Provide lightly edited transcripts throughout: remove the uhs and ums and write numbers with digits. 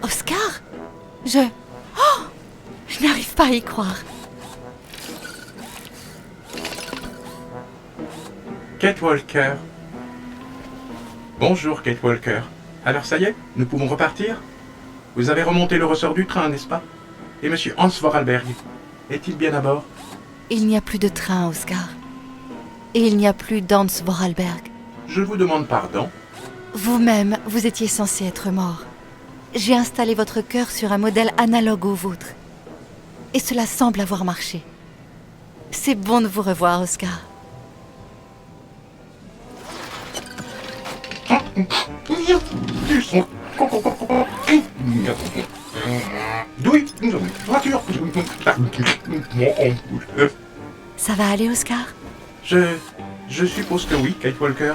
Oscar? Je n'arrive pas à y croire. Kate Walker. Bonjour, Kate Walker. Alors ça y est, nous pouvons repartir? Vous avez remonté le ressort du train, n'est-ce pas? Et monsieur Hans Vorarlberg, est-il bien à bord? Il n'y a plus de train, Oscar. Et il n'y a plus d'Hans Vorarlberg. Je vous demande pardon. Vous-même, vous étiez censé être mort. J'ai installé votre cœur sur un modèle analogue au vôtre. Et cela semble avoir marché. C'est bon de vous revoir, Oscar. Ça va aller, Oscar? Je suppose que oui, Kate Walker.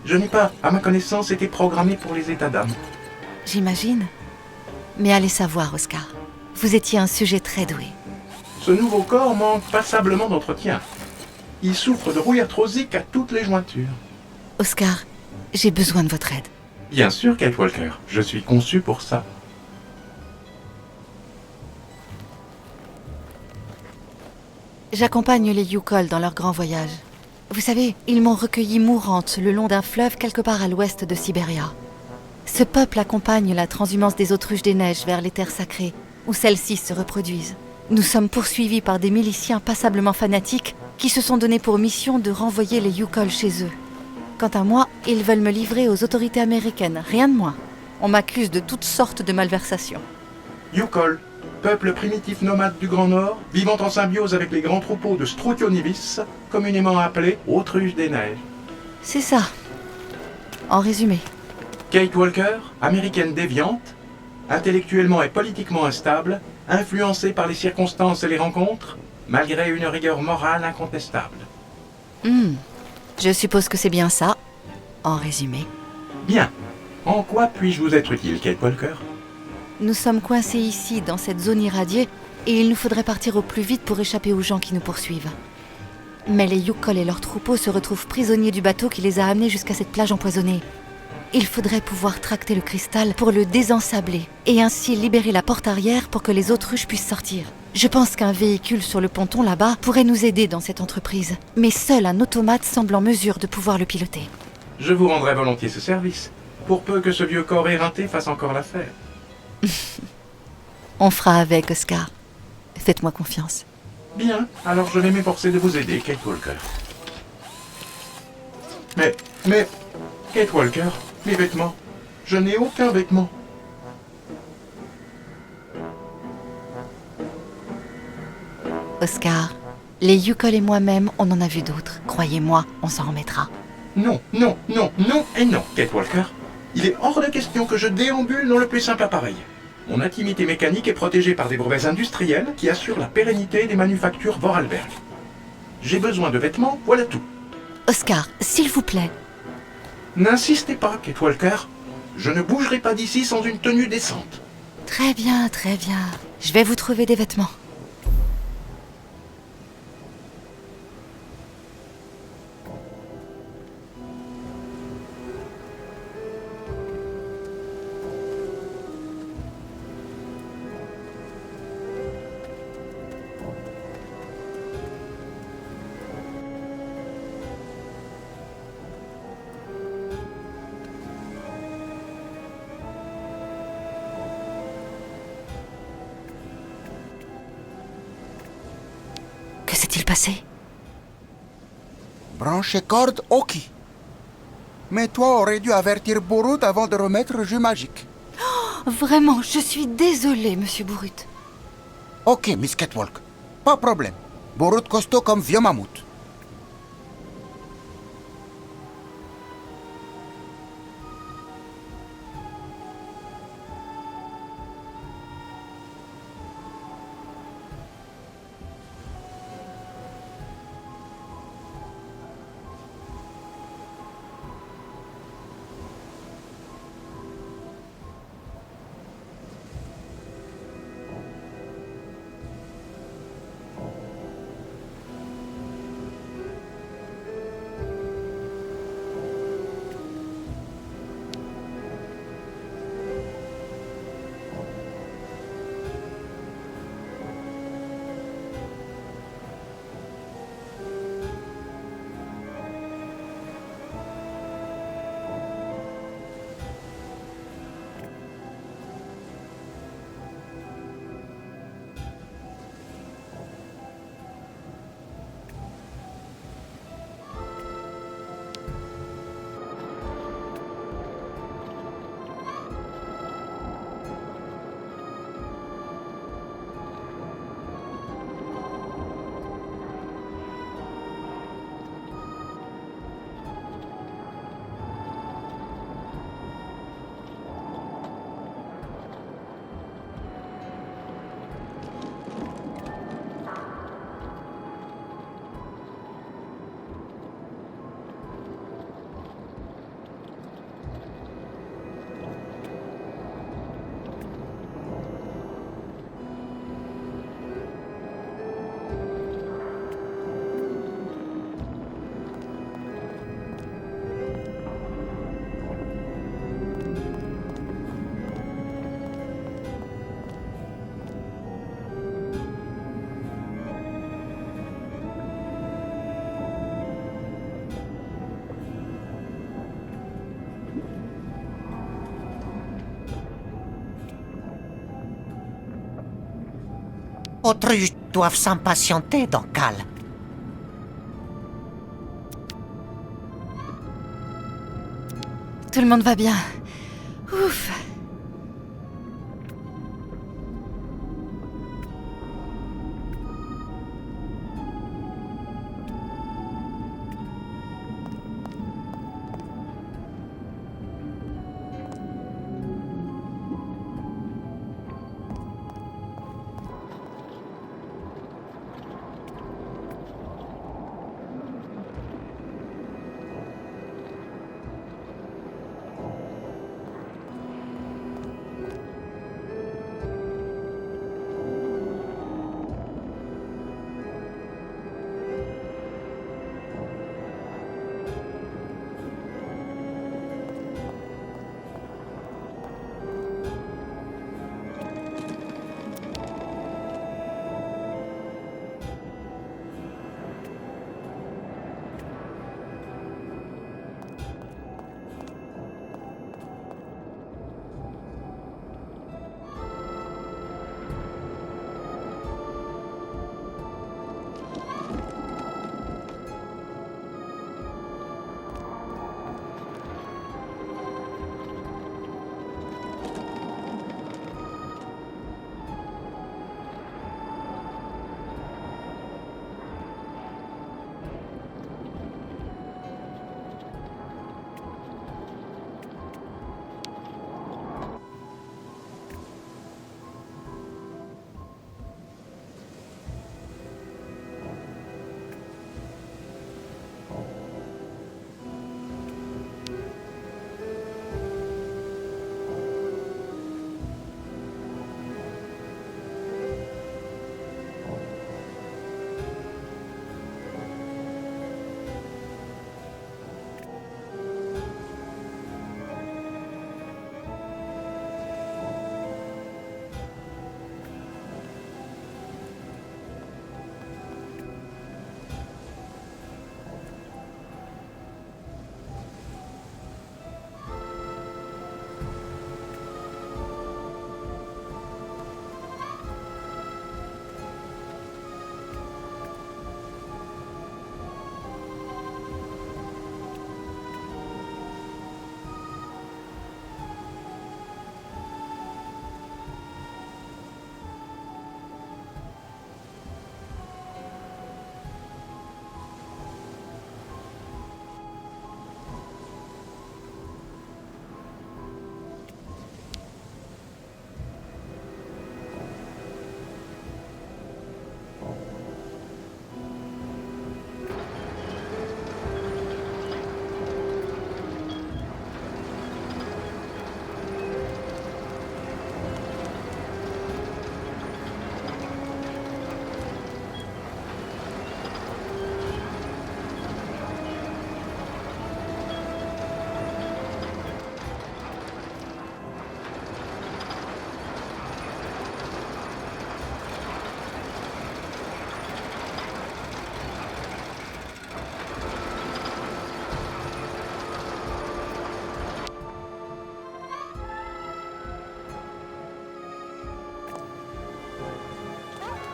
Je n'ai pas, à ma connaissance, été programmé pour les états d'âme. J'imagine. Mais allez savoir, Oscar. Vous étiez un sujet très doué. Ce nouveau corps manque passablement d'entretien. Il souffre de rouille arthrosique à toutes les jointures. Oscar, j'ai besoin de votre aide. Bien sûr, Kate Walker. Je suis conçu pour ça. J'accompagne les Yukol dans leur grand voyage. Vous savez, ils m'ont recueillie mourante le long d'un fleuve quelque part à l'ouest de Sibéria. Ce peuple accompagne la transhumance des autruches des neiges vers les terres sacrées, où celles-ci se reproduisent. Nous sommes poursuivis par des miliciens passablement fanatiques qui se sont donné pour mission de renvoyer les Yukol chez eux. Quant à moi, ils veulent me livrer aux autorités américaines, rien de moins. On m'accuse de toutes sortes de malversations. Yukol, peuple primitif nomade du Grand Nord, vivant en symbiose avec les grands troupeaux de Struthionovis, communément appelés autruches des neiges. C'est ça. En résumé. Kate Walker, américaine déviante, intellectuellement et politiquement instable, influencée par les circonstances et les rencontres, malgré une rigueur morale incontestable. Je suppose que c'est bien ça, en résumé. Bien. En quoi puis-je vous être utile, Kate Walker? Nous sommes coincés ici, dans cette zone irradiée, et il nous faudrait partir au plus vite pour échapper aux gens qui nous poursuivent. Mais les Yukol et leurs troupeaux se retrouvent prisonniers du bateau qui les a amenés jusqu'à cette plage empoisonnée. Il faudrait pouvoir tracter le cristal pour le désensabler, et ainsi libérer la porte arrière pour que les autruches puissent sortir. Je pense qu'un véhicule sur le ponton là-bas pourrait nous aider dans cette entreprise, mais seul un automate semble en mesure de pouvoir le piloter. Je vous rendrai volontiers ce service, pour peu que ce vieux corps éreinté fasse encore l'affaire. On fera avec, Oscar. Faites-moi confiance. Bien, alors je vais m'efforcer de vous aider, Kate Walker. Mais, Kate Walker, mes vêtements. Je n'ai aucun vêtement. Oscar, les Yukol et moi-même, on en a vu d'autres. Croyez-moi, on s'en remettra. Non, non, non, non et non, Kate Walker. Il est hors de question que je déambule dans le plus simple appareil. Mon intimité mécanique est protégée par des brevets industriels qui assurent la pérennité des manufactures Vorarlberg. J'ai besoin de vêtements, voilà tout. Oscar, s'il vous plaît. N'insistez pas, Kate Walker. Je ne bougerai pas d'ici sans une tenue décente. Très bien, très bien. Je vais vous trouver des vêtements. Que s'est-il passé? Branche et corde, ok. Mais toi aurais dû avertir Borut avant de remettre le jus magique. Vraiment, je suis désolée, Monsieur Borut. Ok, Miss Catwalk. Pas problème. Borut costaud comme vieux mammouth. autruches doivent s'impatienter dans Cal. Tout le monde va bien. Ouf.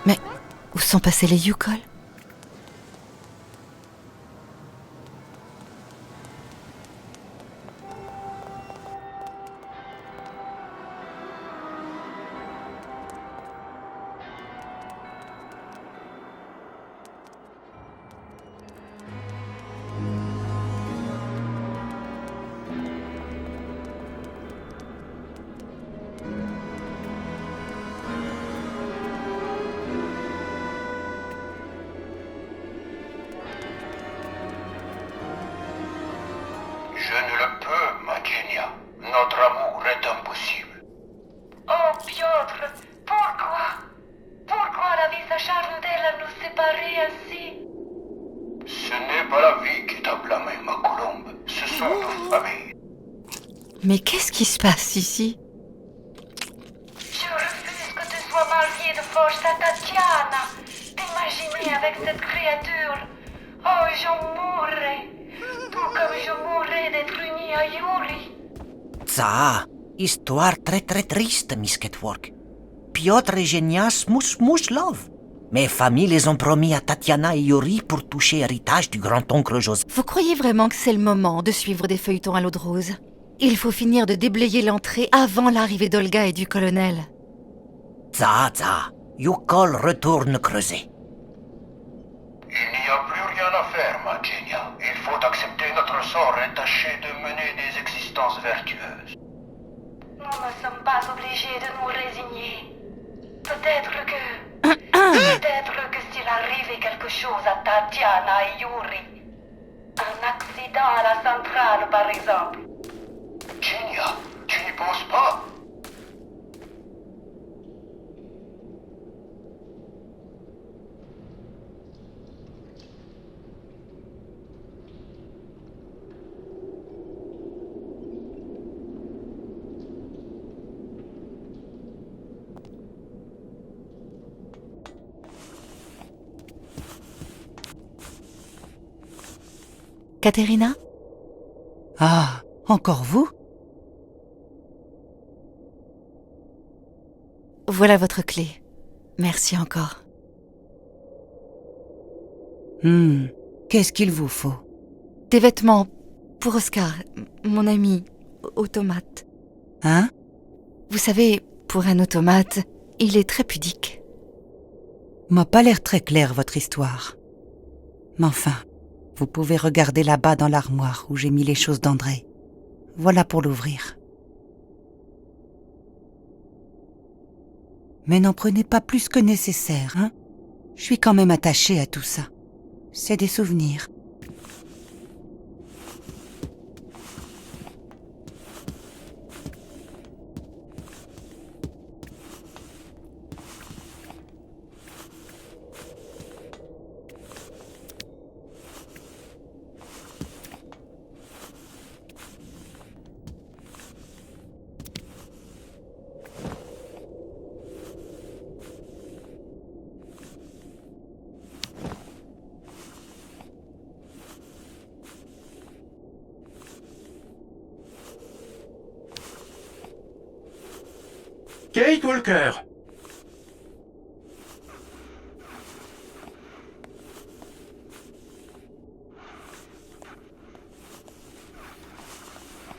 Mais où sont passés les Yukol? Je ne le peux, ma Genia. Notre amour est impossible. Oh, Piotr, pourquoi? Pourquoi la vie s'acharne-t-elle à nous séparer ainsi? Ce n'est pas la vie qui t'a blâmé, ma colombe. Ce sont nos familles. Mais qu'est-ce qui se passe ici? Je refuse que tu sois marié de force à Tatiana. T'imaginer avec cette créature. Oh, j'en mourrais. Tout comme je mourrais d'être unie à Yuri. Ça, histoire très très triste, Miss Ketwork. Piotr et Genia Smouch-Smouch-Love. Mes familles les ont promis à Tatiana et Yuri pour toucher l'héritage du grand-oncle Joseph. Vous croyez vraiment que c'est le moment de suivre des feuilletons à l'eau de rose? Il faut finir de déblayer l'entrée avant l'arrivée d'Olga et du colonel. Za, Yukol retourne creuser. Il n'y a plus rien à faire, ma Genia. Il faut accepter notre sort et tâcher de mener des existences vertueuses. Nous ne sommes pas obligés de nous résigner. Peut-être que s'il arrivait quelque chose à Tatiana et Yuri, un accident à la centrale par exemple, Genia, tu n'y penses pas? Katerina? Ah, encore vous? Voilà votre clé. Merci encore. Qu'est-ce qu'il vous faut? Des vêtements pour Oscar, mon ami, automate. Hein? Vous savez, pour un automate, il est très pudique. M'a pas l'air très clair votre histoire. Mais enfin, vous pouvez regarder là-bas dans l'armoire où j'ai mis les choses d'André. Voilà pour l'ouvrir. Mais n'en prenez pas plus que nécessaire, hein? Je suis quand même attachée à tout ça. C'est des souvenirs. Kate Walker!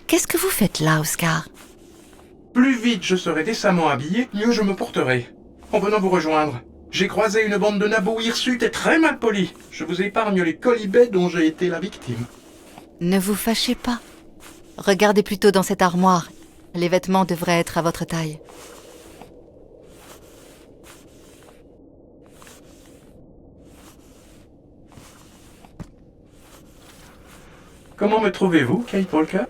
Qu'est-ce que vous faites là, Oscar? Plus vite je serai décemment habillé, mieux je me porterai. En venant vous rejoindre, j'ai croisé une bande de nabos hirsutes et très mal polis. Je vous épargne les colibets dont j'ai été la victime. Ne vous fâchez pas. Regardez plutôt dans cette armoire. Les vêtements devraient être à votre taille. Comment me trouvez-vous, Kate Walker?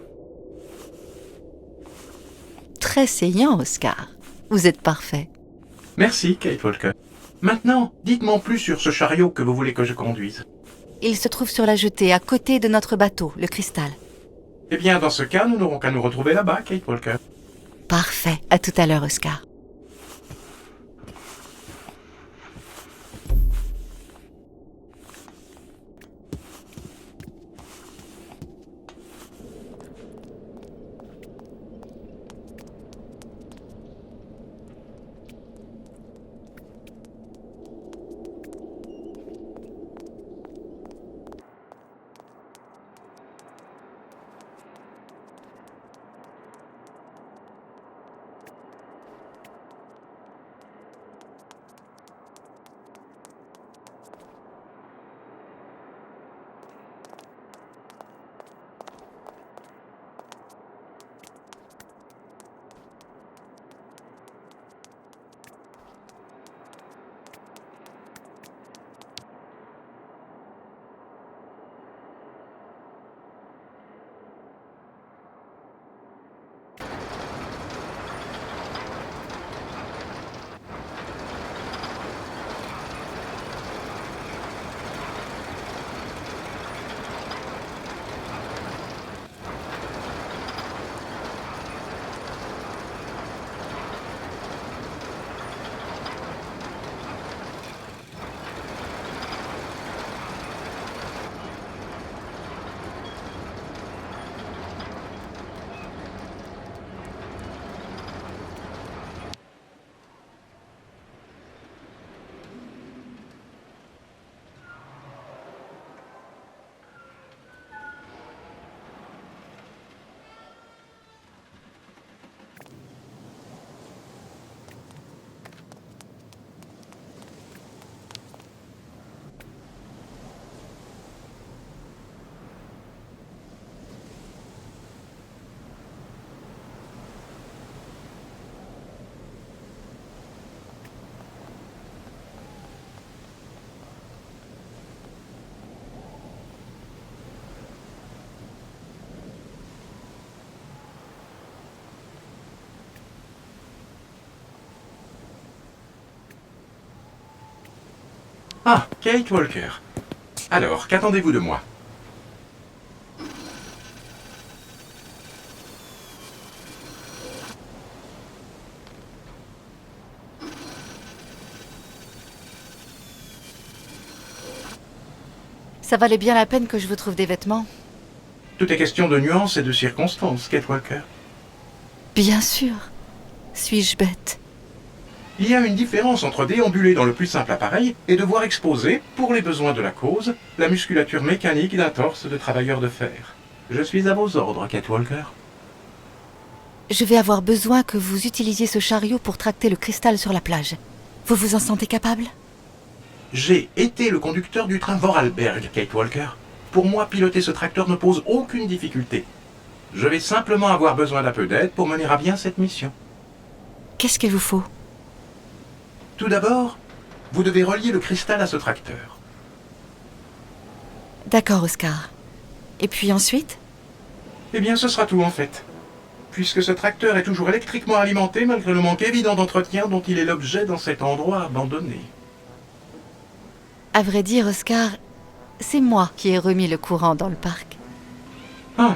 Très saillant, Oscar. Vous êtes parfait. Merci, Kate Walker. Maintenant, dites-moi plus sur ce chariot que vous voulez que je conduise. Il se trouve sur la jetée, à côté de notre bateau, le Cristal. Eh bien, dans ce cas, nous n'aurons qu'à nous retrouver là-bas, Kate Walker. Parfait. À tout à l'heure, Oscar. Ah, Kate Walker. Alors, qu'attendez-vous de moi? Ça valait bien la peine que je vous trouve des vêtements. Tout est question de nuances et de circonstances, Kate Walker. Bien sûr. Suis-je bête? Il y a une différence entre déambuler dans le plus simple appareil et devoir exposer, pour les besoins de la cause, la musculature mécanique d'un torse de travailleur de fer. Je suis à vos ordres, Kate Walker. Je vais avoir besoin que vous utilisiez ce chariot pour tracter le cristal sur la plage. Vous vous en sentez capable? J'ai été le conducteur du train Vorarlberg, Kate Walker. Pour moi, piloter ce tracteur ne pose aucune difficulté. Je vais simplement avoir besoin d'un peu d'aide pour mener à bien cette mission. Qu'est-ce qu'il vous faut? Tout d'abord, vous devez relier le cristal à ce tracteur. D'accord, Oscar. Et puis ensuite? Eh bien, ce sera tout en fait. Puisque ce tracteur est toujours électriquement alimenté malgré le manque évident d'entretien dont il est l'objet dans cet endroit abandonné. À vrai dire, Oscar, c'est moi qui ai remis le courant dans le parc. Ah,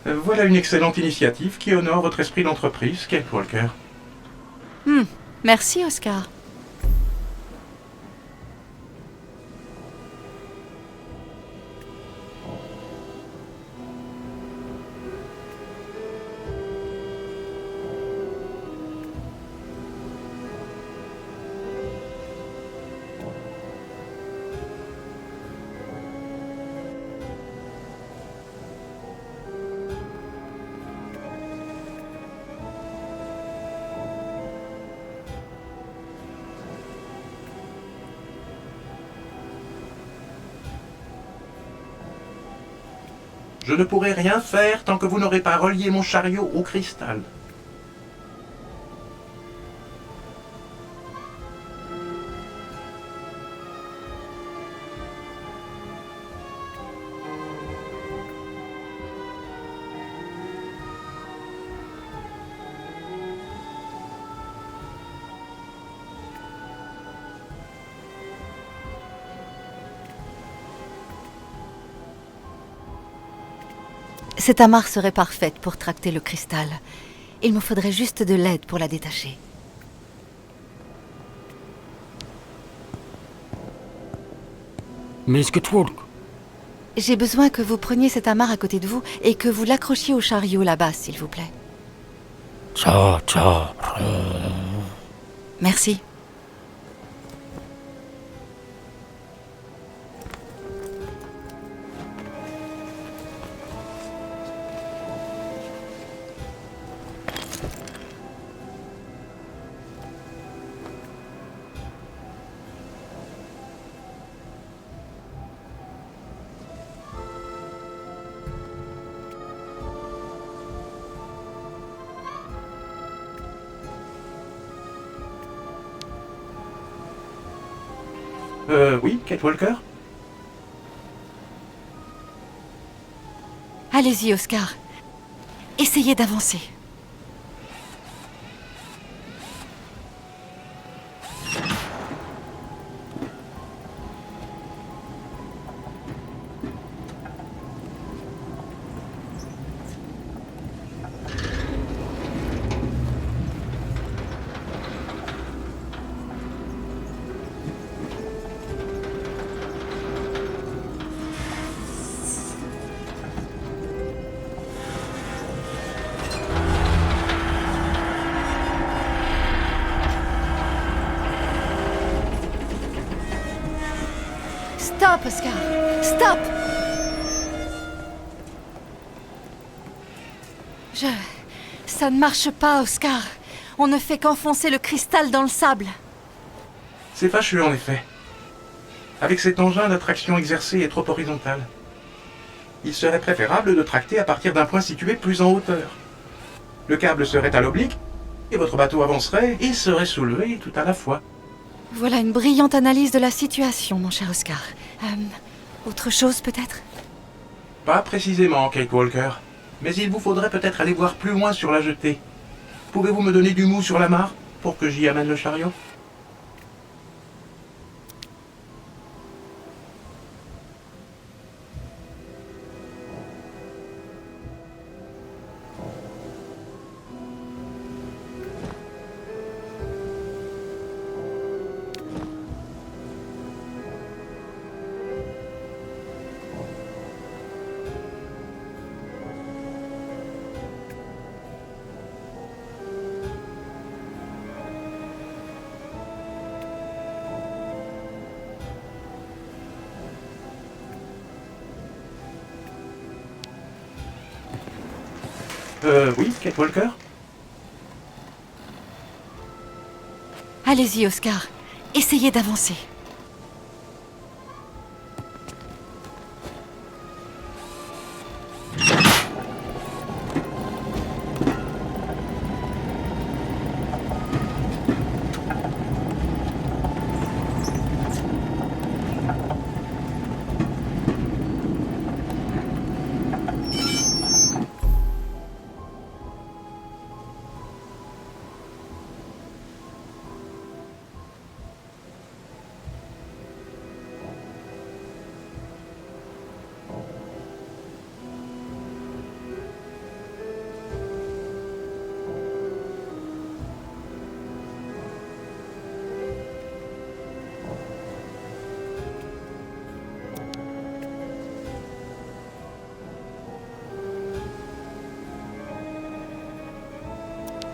voilà une excellente initiative qui honore votre esprit d'entreprise, Kate Walker. Merci, Oscar. Je ne pourrai rien faire tant que vous n'aurez pas relié mon chariot au cristal. Cette amarre serait parfaite pour tracter le cristal. Il me faudrait juste de l'aide pour la détacher. Miss Getwalk, J'ai besoin que vous preniez cette amarre à côté de vous et que vous l'accrochiez au chariot là-bas, s'il vous plaît. ça. Merci. Oui, Kate Walker? Allez-y, Oscar. Essayez d'avancer. Stop, Oscar! Stop! Ça ne marche pas, Oscar. On ne fait qu'enfoncer le cristal dans le sable. C'est fâcheux en effet. Avec cet engin, la traction exercée est trop horizontale. Il serait préférable de tracter à partir d'un point situé plus en hauteur. Le câble serait à l'oblique, et votre bateau avancerait et serait soulevé tout à la fois. Voilà une brillante analyse de la situation, mon cher Oscar. Autre chose, peut-être? Pas précisément, Kate Walker. Mais il vous faudrait peut-être aller voir plus loin sur la jetée. Pouvez-vous me donner du mou sur la mare pour que j'y amène le chariot? Oui, Kate Walker? Allez-y, Oscar. Essayez d'avancer.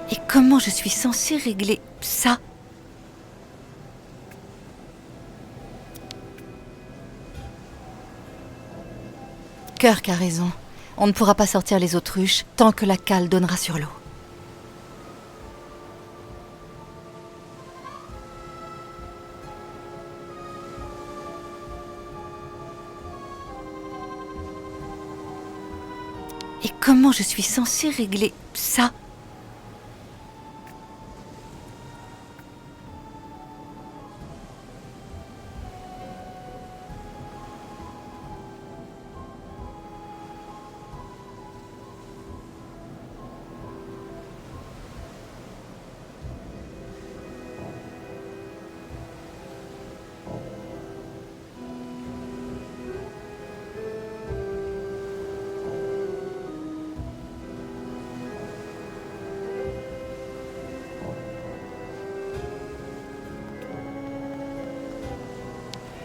Et comment je suis censée régler ça? Kirk a raison. On ne pourra pas sortir les autruches tant que la cale donnera sur l'eau. Et comment je suis censée régler ça?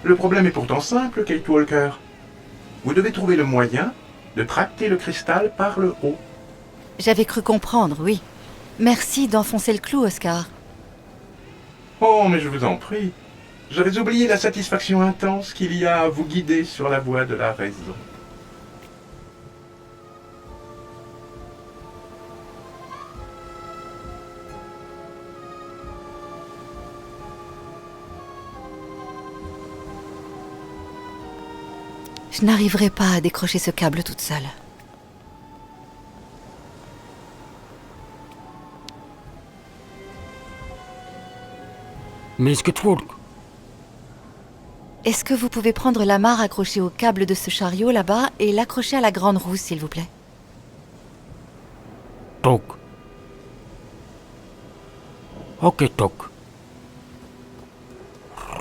Le problème est pourtant simple, Kate Walker. Vous devez trouver le moyen de tracter le cristal par le haut. J'avais cru comprendre, oui. Merci d'enfoncer le clou, Oscar. Oh, mais je vous en prie. J'avais oublié la satisfaction intense qu'il y a à vous guider sur la voie de la raison. Je n'arriverai pas à décrocher ce câble toute seule. Miss Kitwalk, Est-ce que vous pouvez prendre l'amarre accrochée au câble de ce chariot là-bas et l'accrocher à la grande roue, s'il vous plaît? Tok. Ok, Tok.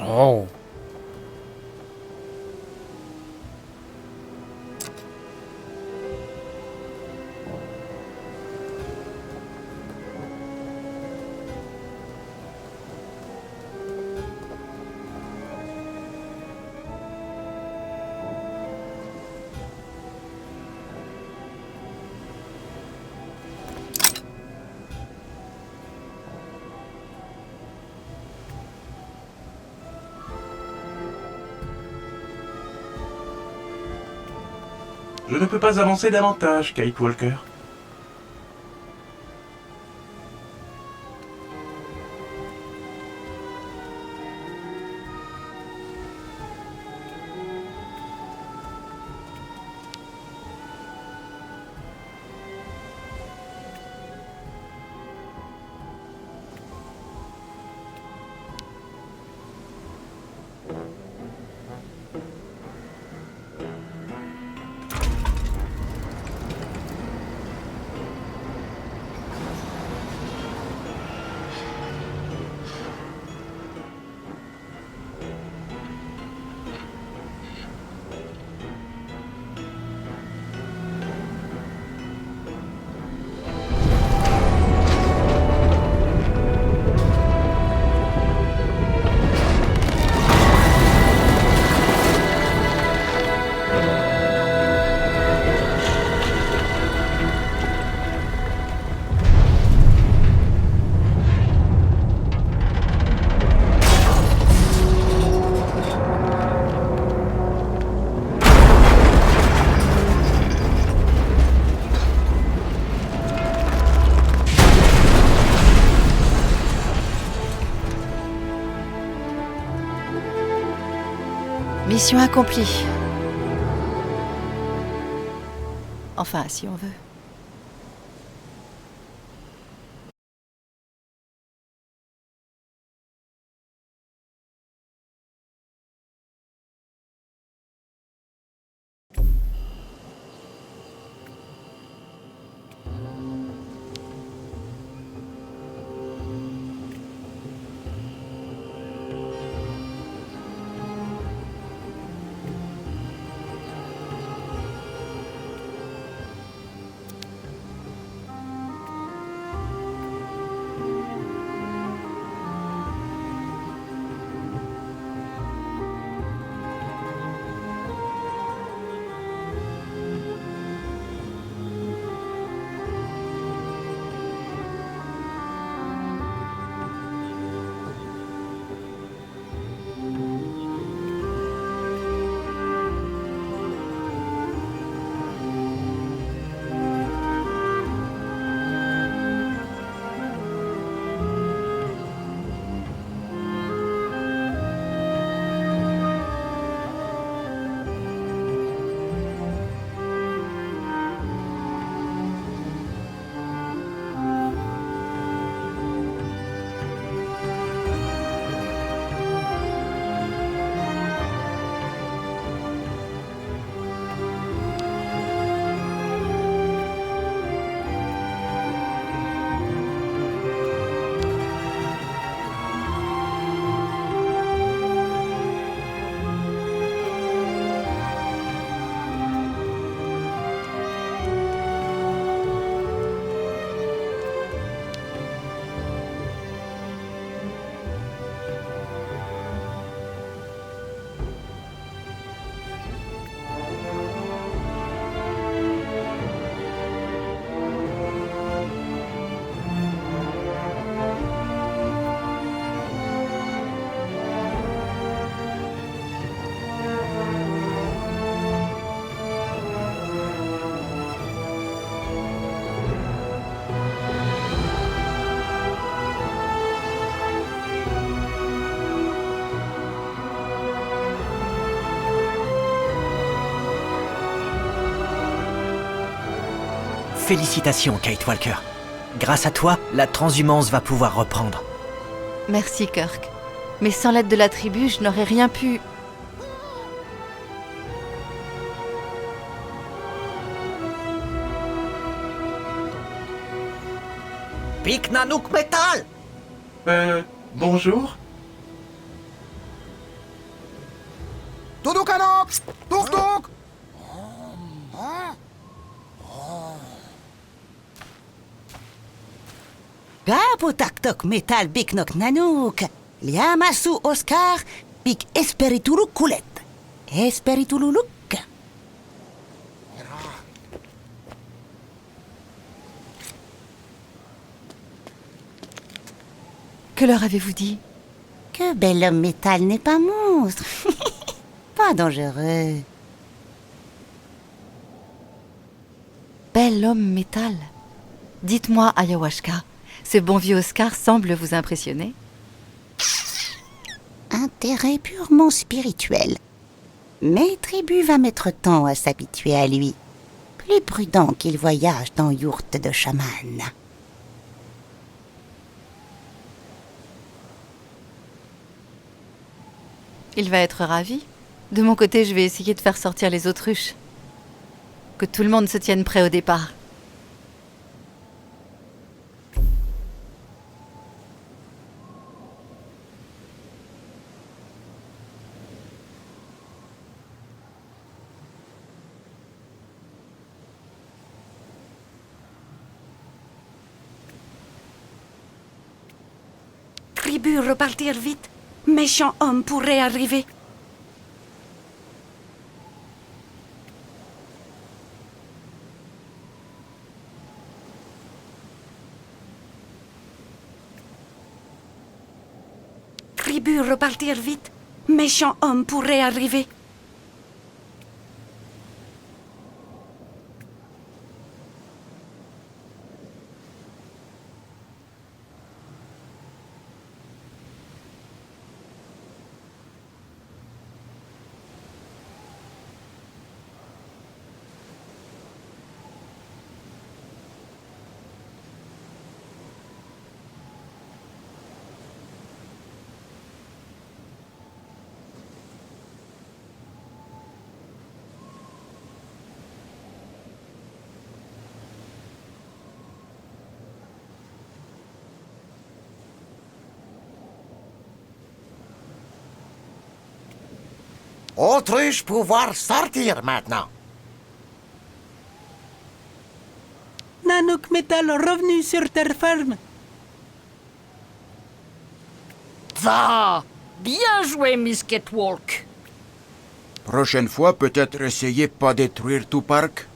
Oh. Je ne peux pas avancer davantage, Kate Walker. Mission accomplie. Enfin, si on veut. Félicitations, Kate Walker. Grâce à toi, la transhumance va pouvoir reprendre. Merci, Kirk. Mais sans l'aide de la tribu, je n'aurais rien pu... Pic Nanook Metal! Bonjour. Tudukano! Tuk tuk! Gapo taktok metal biknok nanook. Liamasu Oscar bik esperitulu kulet. Esperitulu look. Que leur avez-vous dit? Que bel homme métal n'est pas monstre. Pas dangereux. Bel homme métal. Dites-moi, Ayahuasca, ce bon vieux Oscar semble vous impressionner? Intérêt purement spirituel. Mais Tribu va mettre temps à s'habituer à lui. Plus prudent qu'il voyage dans yourte de chaman. Il va être ravi. De mon côté, je vais essayer de faire sortir les autruches. Que tout le monde se tienne prêt au départ. Tribu repartir vite. Méchant homme pourrait arriver. Tribu repartir vite. Méchant homme pourrait arriver. Autruche pouvoir sortir maintenant. Nanook Metal revenu sur terre ferme. Va! Bien joué, Miss Catwalk. Prochaine fois, peut-être essayez pas détruire tout parc.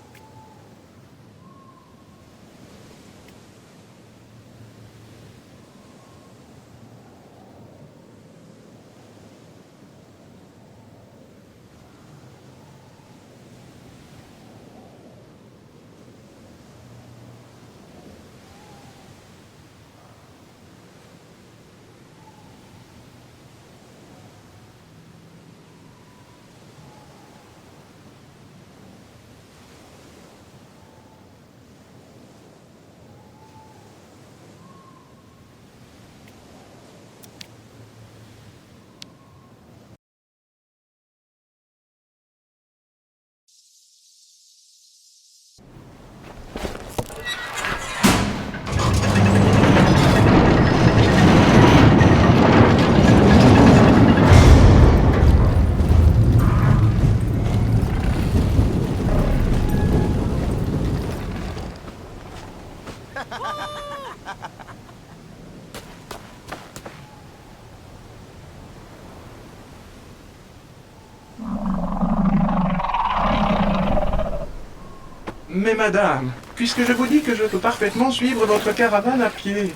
Mais madame, puisque je vous dis que je peux parfaitement suivre votre caravane à pied.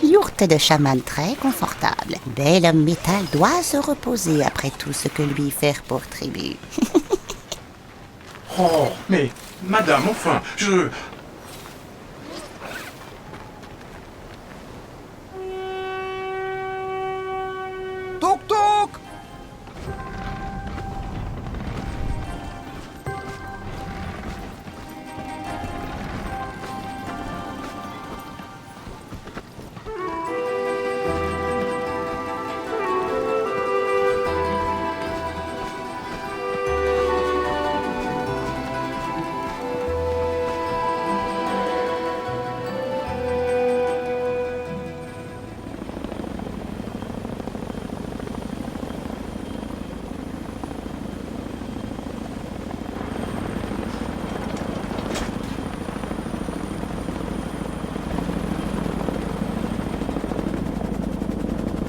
Yourte de chaman très confortable. Bel homme métal doit se reposer après tout ce que lui faire pour tribu. Oh, mais madame, enfin, je... Toc toc!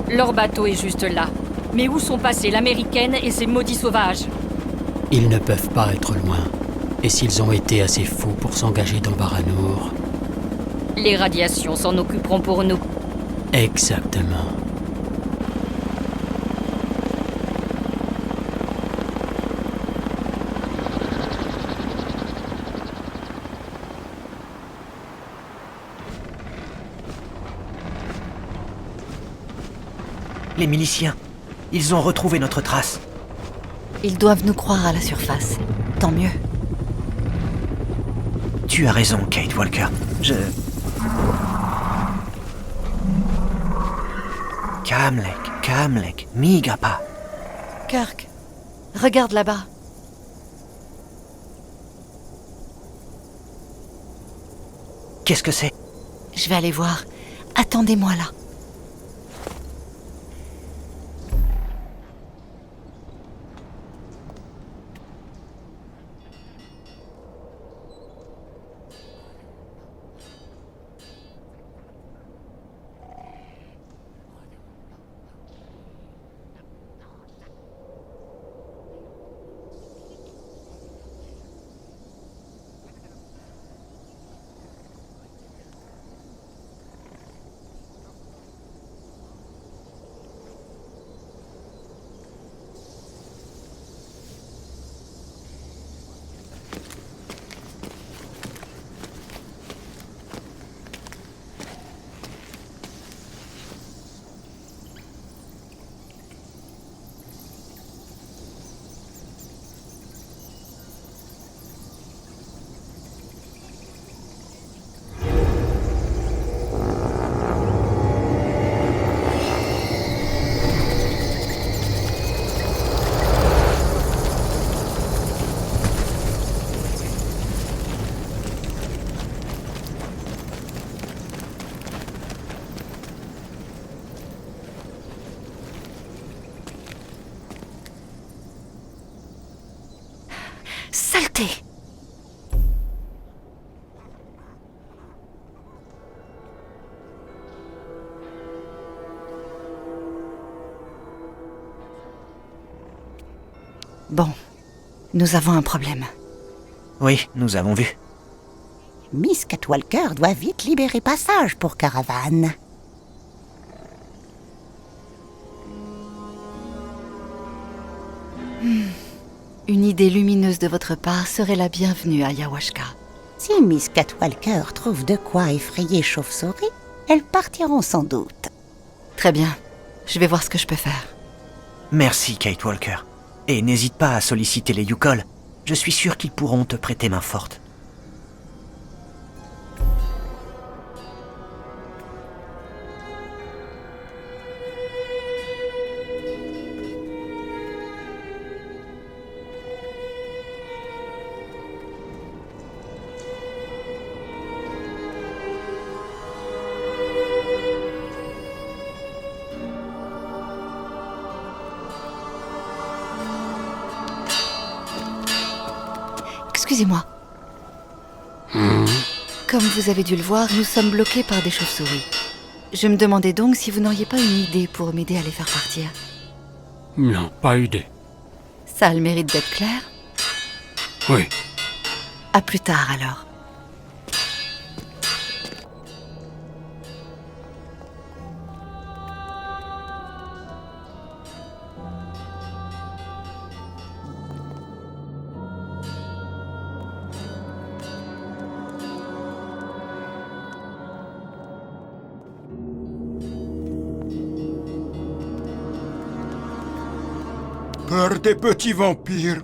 Leur bateau est juste là. Mais où sont passées l'américaine et ses maudits sauvages? Ils ne peuvent pas être loin. Et s'ils ont été assez fous pour s'engager dans Baranour? Les radiations s'en occuperont pour nous. Exactement. Les miliciens, ils ont retrouvé notre trace. Ils doivent nous croire à la surface. Tant mieux. Tu as raison, Kate Walker. Kamlek, Migapa. Kirk, regarde là-bas. Qu'est-ce que c'est? Je vais aller voir. Attendez-moi là. Saleté! Bon, nous avons un problème. Oui, nous avons vu. Miss Catwalker doit vite libérer passage pour Caravane. Une idée lumineuse de votre part serait la bienvenue à Yawashka. Si Miss Catwalker trouve de quoi effrayer Chauve-souris, elles partiront sans doute. Très bien, je vais voir ce que je peux faire. Merci, Kate Walker. Et n'hésite pas à solliciter les Yukol. Je suis sûr qu'ils pourront te prêter main forte. Excusez-moi. Comme vous avez dû le voir, nous sommes bloqués par des chauves-souris. Je me demandais donc si vous n'auriez pas une idée pour m'aider à les faire partir. Non, pas idée. Ça a le mérite d'être clair. Oui. À plus tard alors. Peur des petits vampires.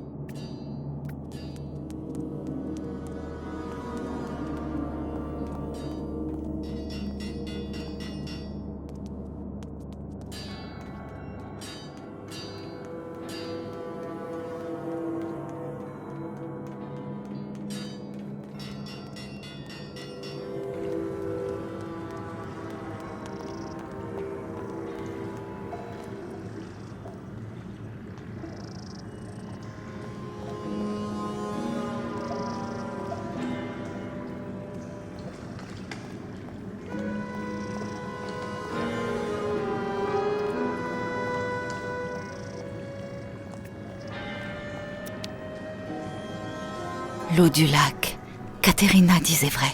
L'eau du lac. Katerina disait vrai.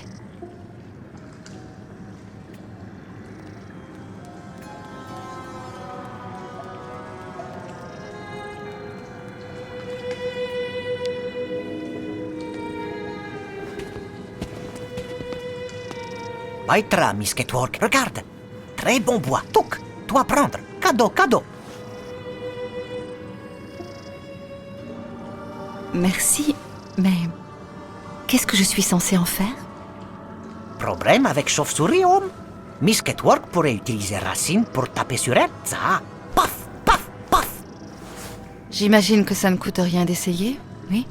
Baitra, Miss Catwalker, regarde. Très bon bois. Touk, toi prendre. Cadeau, cadeau. Merci, mais qu'est-ce que je suis censée en faire? Problème avec chauve-souris, homme? Miss Catwalker pourrait utiliser racine pour taper sur elle. Ça, paf, paf, paf. J'imagine que ça ne coûte rien d'essayer, oui?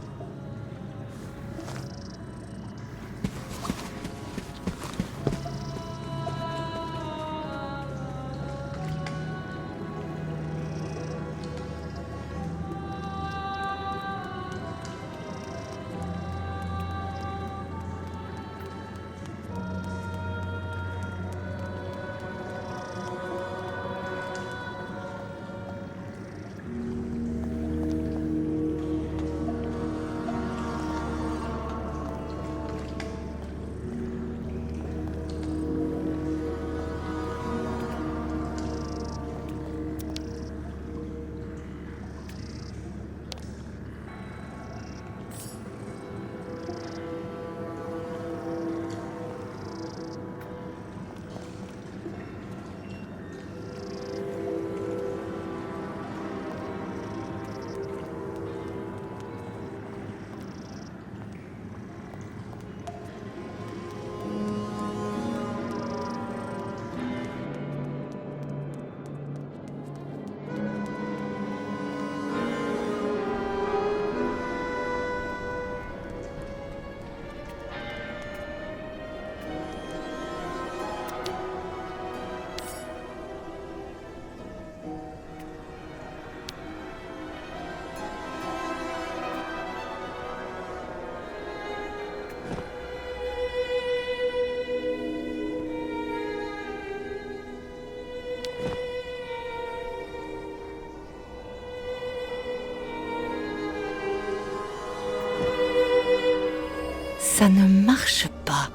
Ça ne marche pas.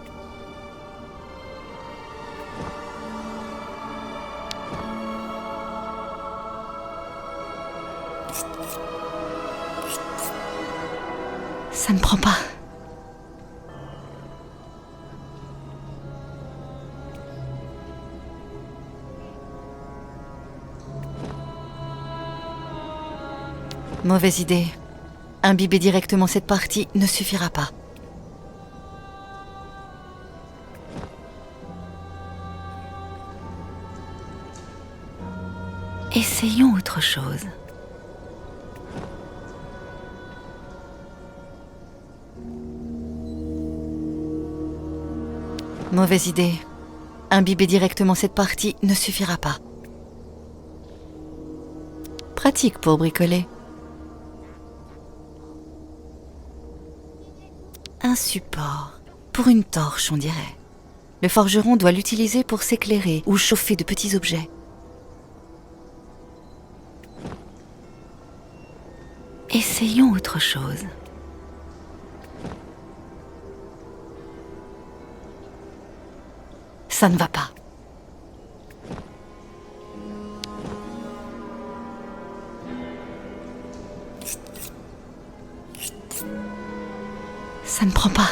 Ça ne prend pas. Mauvaise idée. Imbiber directement cette partie ne suffira pas. Essayons autre chose. Mauvaise idée. Imbiber directement cette partie ne suffira pas. Pratique pour bricoler. Un support. Pour une torche, on dirait. Le forgeron doit l'utiliser pour s'éclairer ou chauffer de petits objets. Essayons autre chose. Ça ne va pas. Ça ne prend pas.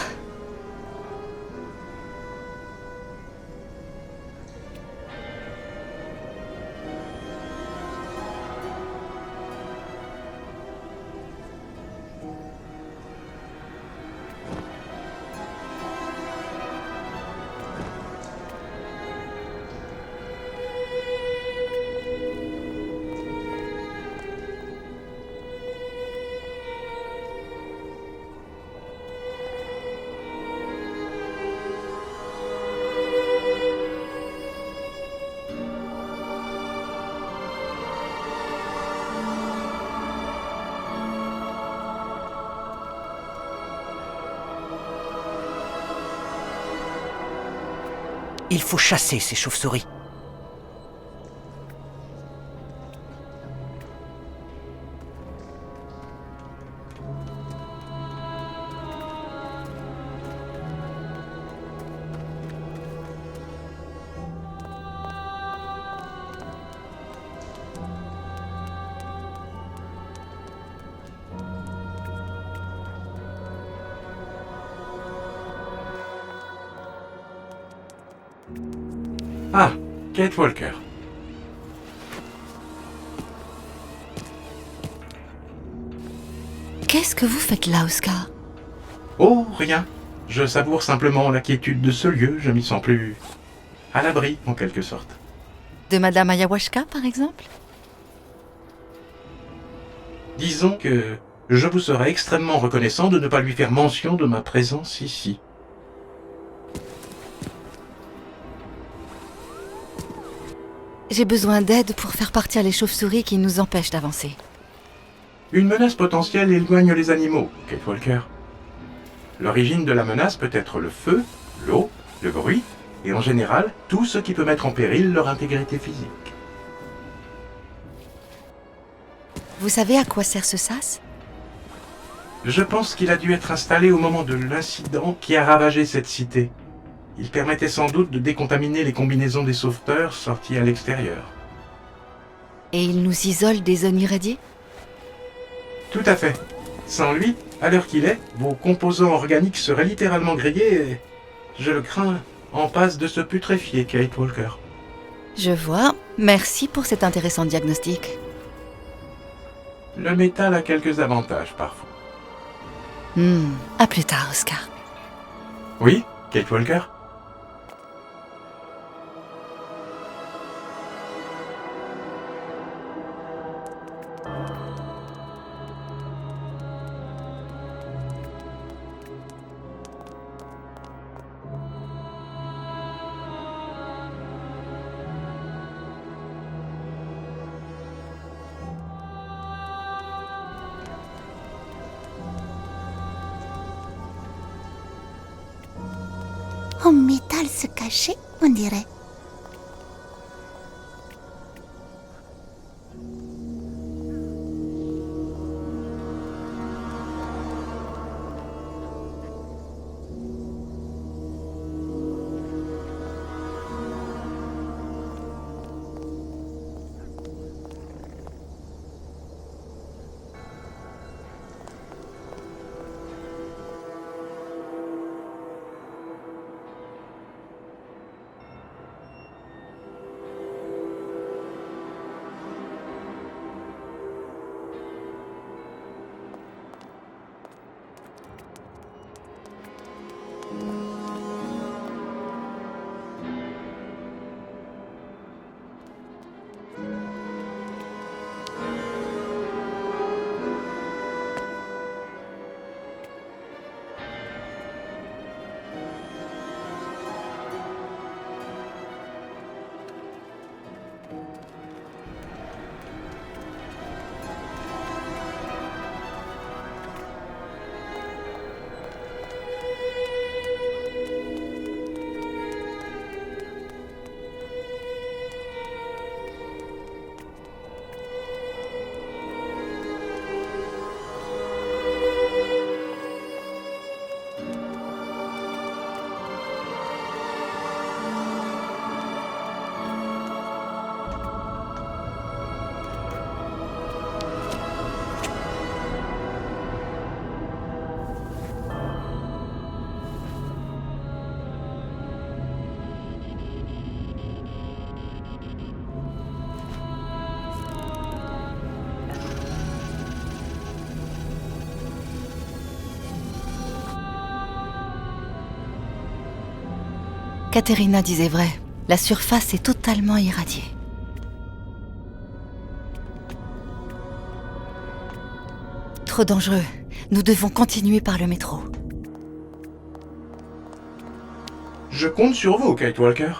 Il faut chasser ces chauves-souris. Ah, Kate Walker. Qu'est-ce que vous faites là, Oscar? Oh, rien. Je savoure simplement la quiétude de ce lieu, je m'y sens plus à l'abri, en quelque sorte. De Madame Ayahuasca, par exemple? Disons que je vous serais extrêmement reconnaissant de ne pas lui faire mention de ma présence ici. J'ai besoin d'aide pour faire partir les chauves-souris qui nous empêchent d'avancer. Une menace potentielle éloigne les animaux, Kate Walker. L'origine de la menace peut être le feu, l'eau, le bruit, et en général, tout ce qui peut mettre en péril leur intégrité physique. Vous savez à quoi sert ce sas? Je pense qu'il a dû être installé au moment de l'incident qui a ravagé cette cité. Il permettait sans doute de décontaminer les combinaisons des sauveteurs sortis à l'extérieur. Et il nous isole des zones irradiées? Tout à fait. Sans lui, à l'heure qu'il est, vos composants organiques seraient littéralement grillés et, je le crains, en passe de se putréfier, Kate Walker. Je vois. Merci pour cet intéressant diagnostic. Le métal a quelques avantages parfois. À plus tard, Oscar. Oui, Kate Walker? En métal se cachait, on dirait. Katerina disait vrai, la surface est totalement irradiée. Trop dangereux, nous devons continuer par le métro. Je compte sur vous, Kate Walker.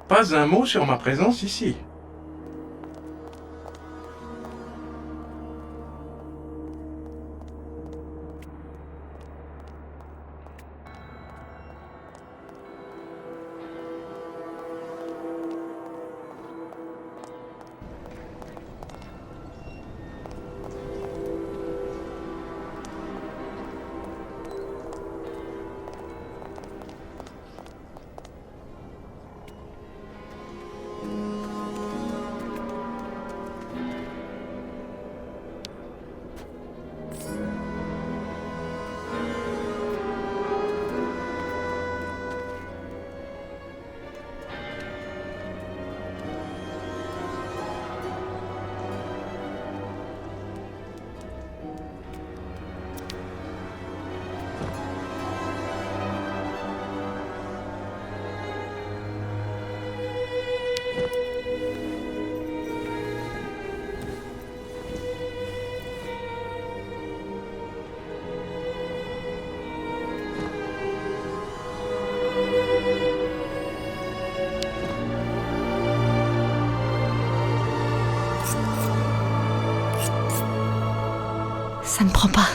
Pas un mot sur ma présence ici. Ça ne prend pas.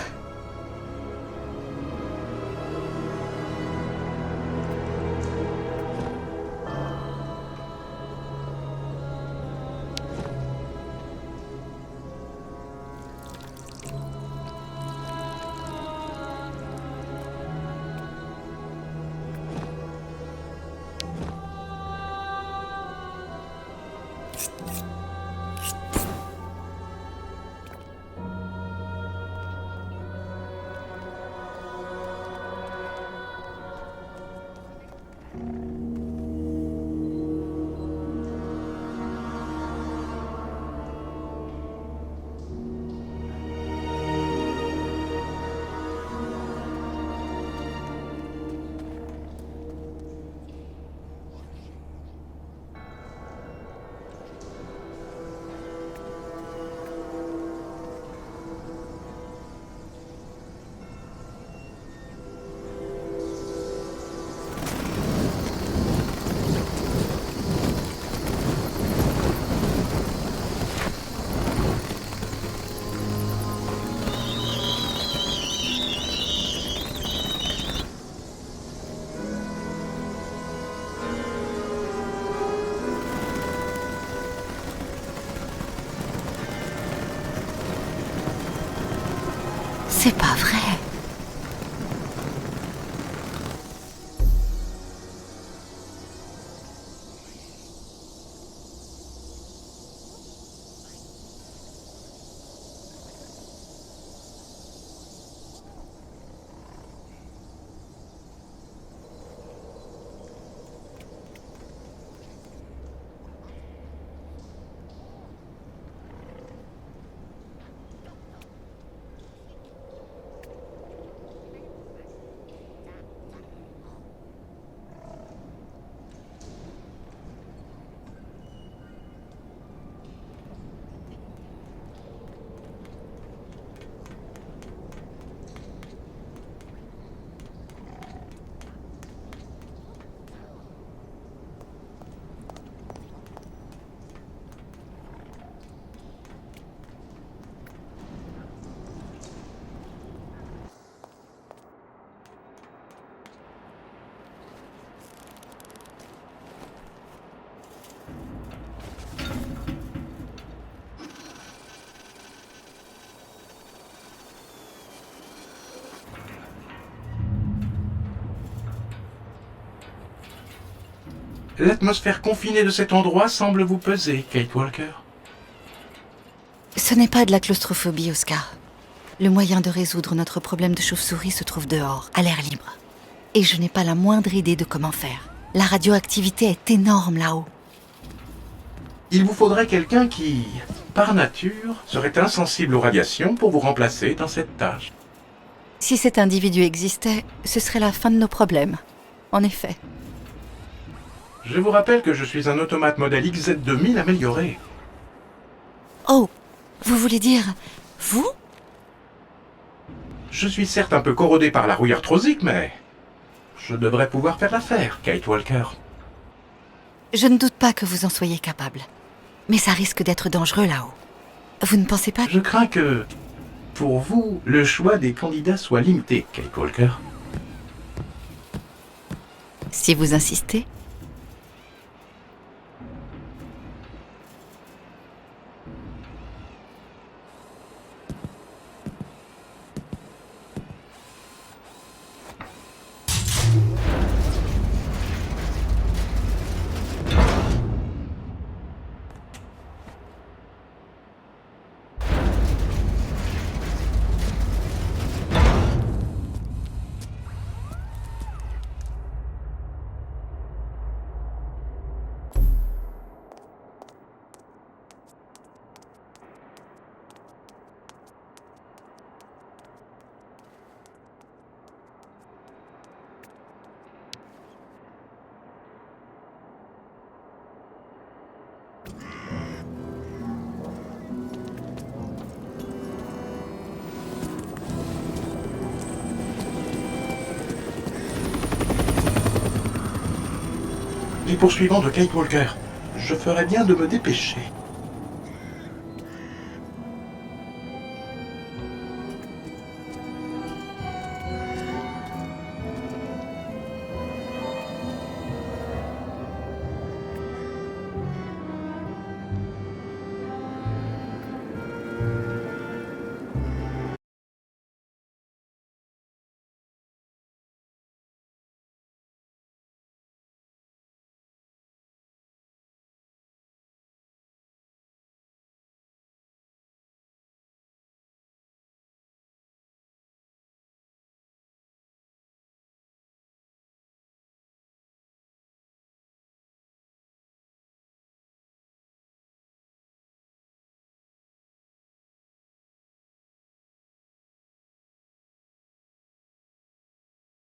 C'est pas vrai. L'atmosphère confinée de cet endroit semble vous peser, Kate Walker. Ce n'est pas de la claustrophobie, Oscar. Le moyen de résoudre notre problème de chauve-souris se trouve dehors, à l'air libre. Et je n'ai pas la moindre idée de comment faire. La radioactivité est énorme là-haut. Il vous faudrait quelqu'un qui, par nature, serait insensible aux radiations pour vous remplacer dans cette tâche. Si cet individu existait, ce serait la fin de nos problèmes. En effet. Je vous rappelle que je suis un automate modèle XZ2000 amélioré. Oh, vous voulez dire... vous? Je suis certes un peu corrodé par la rouille arthrosique, mais... je devrais pouvoir faire l'affaire, Kate Walker. Je ne doute pas que vous en soyez capable. Mais ça risque d'être dangereux là-haut. Vous ne pensez pas que... Je crains que... pour vous, le choix des candidats soit limité, Kate Walker. Si vous insistez. Les poursuivants de Kate Walker. Je ferais bien de me dépêcher.